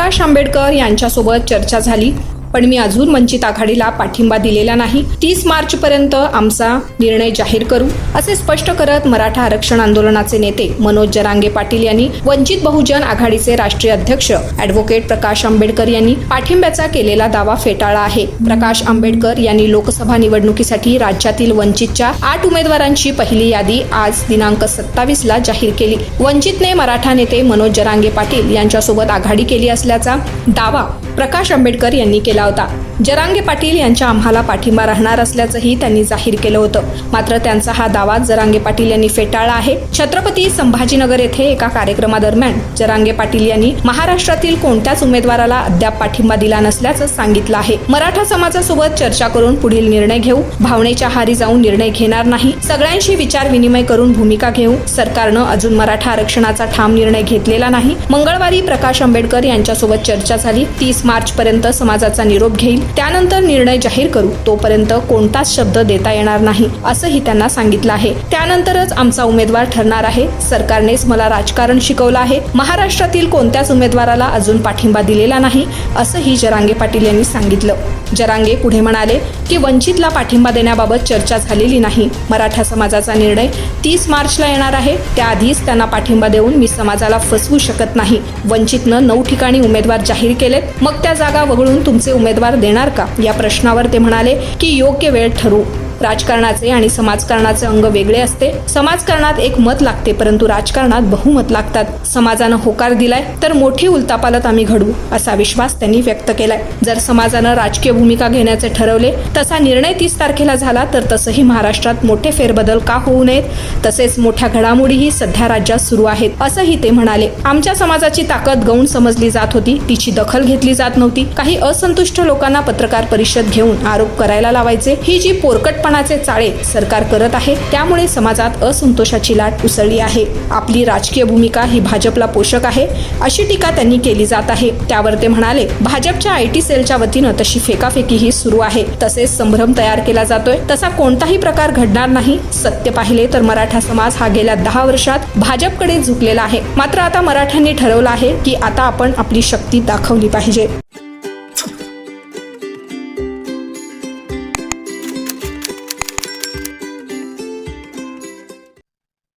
प्रकाश आंबेडकर यांच्यासोबत चर्चा झाली, पण मी अजून वंचित आघाडीला पाठिंबा दिलेला नाही. 30 मार्च पर्यंत आमचा निर्णय जाहीर करू, असे स्पष्ट करत मराठा आरक्षण आंदोलनाचे नेते मनोज जरांगे पाटील यांनी वंचित बहुजन आघाडीचे राष्ट्रीय अध्यक्ष ॲडव्होकेट प्रकाश आंबेडकर यांनी पाठिंब्याचा केलेला दावा फेटाळला आहे. प्रकाश आंबेडकर यांनी लोकसभा निवडणुकीसाठी राज्यातील वंचितच्या 8 उमेदवारांची पहिली यादी आज दिनांक 27 ला जाहीर केली. वंचितने मराठा नेते मनोज जरांगे पाटील यांच्यासोबत आघाडी केली असल्याचा दावा प्रकाश आंबेडकर यांनी केला होता. जरांगे पाटील यांच्या आम्हाला पाठिंबा राहणार असल्याचंही त्यांनी जाहीर केलं होतं. मात्र त्यांचा हा दावा जरांगे पाटील यांनी फेटाळला आहे. छत्रपती संभाजीनगर येथे एका कार्यक्रमादरम्यान जरांगे पाटील यांनी महाराष्ट्रातील कोणत्याच उमेदवाराला अद्याप पाठिंबा दिला नसल्याचं सांगितलं आहे. मराठा समाजासोबत चर्चा करून पुढील निर्णय घेऊ, भावनेच्या आहारी जाऊन निर्णय घेणार नाही. सगळ्यांशी विचार विनिमय करून भूमिका घेऊ. सरकारनं अजून मराठा आरक्षणाचा ठाम निर्णय घेतलेला नाही. मंगळवारी प्रकाश आंबेडकर यांच्यासोबत चर्चा झाली. 30 मार्च पर्यंत समाजाचा निरोप घेईल, त्यानंतर निर्णय जाहीर करू. तोपर्यंत कोणताच शब्द देता येणार नाही असंही त्यांना सांगितलं आहे. त्यानंतरच आमचा उमेदवार ठरणार आहे. सरकारनेच मला राजकारण शिकवलं आहे. महाराष्ट्रातील कोणत्याच उमेदवाराला अजून पाठिंबा दिलेला नाही असंही जरांगे पाटील यांनी सांगितलं. जरांगे पुढे म्हणाले की वंचितला पाठिंबा देण्याबाबत चर्चा झालेली नाही. मराठा समाजाचा निर्णय 30 मार्चला येणार आहे. त्याआधीच त्यांना पाठिंबा देऊन मी समाजाला फसवू शकत नाही. वंचितनं 9 ठिकाणी उमेदवार जाहीर केलेत, मग त्या जागा वगळून तुमचे उमेदवार देणार का? या प्रश्नावर ते म्हणाले की योग्य वेळ ठरवू. राजकारणाचे आणि समाजकारणाचे अंग वेगळे असते. समाजकारणात एक मत लागते, परंतु राजकारणात बहुमत लागतात. समाजानं होकार दिलाय तर मोठी उलथापालथ आम्ही घडवू, असा विश्वास त्यांनी व्यक्त केलाय. जर समाजानं राजकीय भूमिका घेण्याचे ठरवले, तसा निर्णय 30 तारखेला झाला तर तसंही महाराष्ट्रात मोठे फेरबदल का होऊ नयेत? तसेच मोठ्या घडामोडीही सध्या राज्यात सुरू आहेत असंही ते म्हणाले. आमच्या समाजाची ताकद गौण समजली जात होती, तिची दखल घेतली जात नव्हती. काही असंतुष्ट लोकांना पत्रकार परिषद घेऊन आरोप करायला लावायचे. ही जी पोरकटपणाचे चाळे सरकार करत आहे, त्यामुळे समाजात असंतोषाची लाट उसळली आहे. आपली राजकीय भूमिका ही भाजपला पोषक आहे, अशी टीका त्यांनी केली जात आहे. त्यावर ते म्हणाले, भाजपच्या IT सेलच्या वतीनं तशी फेकाफेकीही सुरू आहे. तसेच संभ्रम तयार केला जातोय. तसा कोणताही प्रकार घडणार नाही. सत्य पाहिले तर मराठा समाज हा गेल्या 10 वर्षात भाजपकडे झुकलेला आहे. मात्र आता मराठ्यांनी ठरवलं आहे की आता आपण आपली शक्ती दाखवली पाहिजे.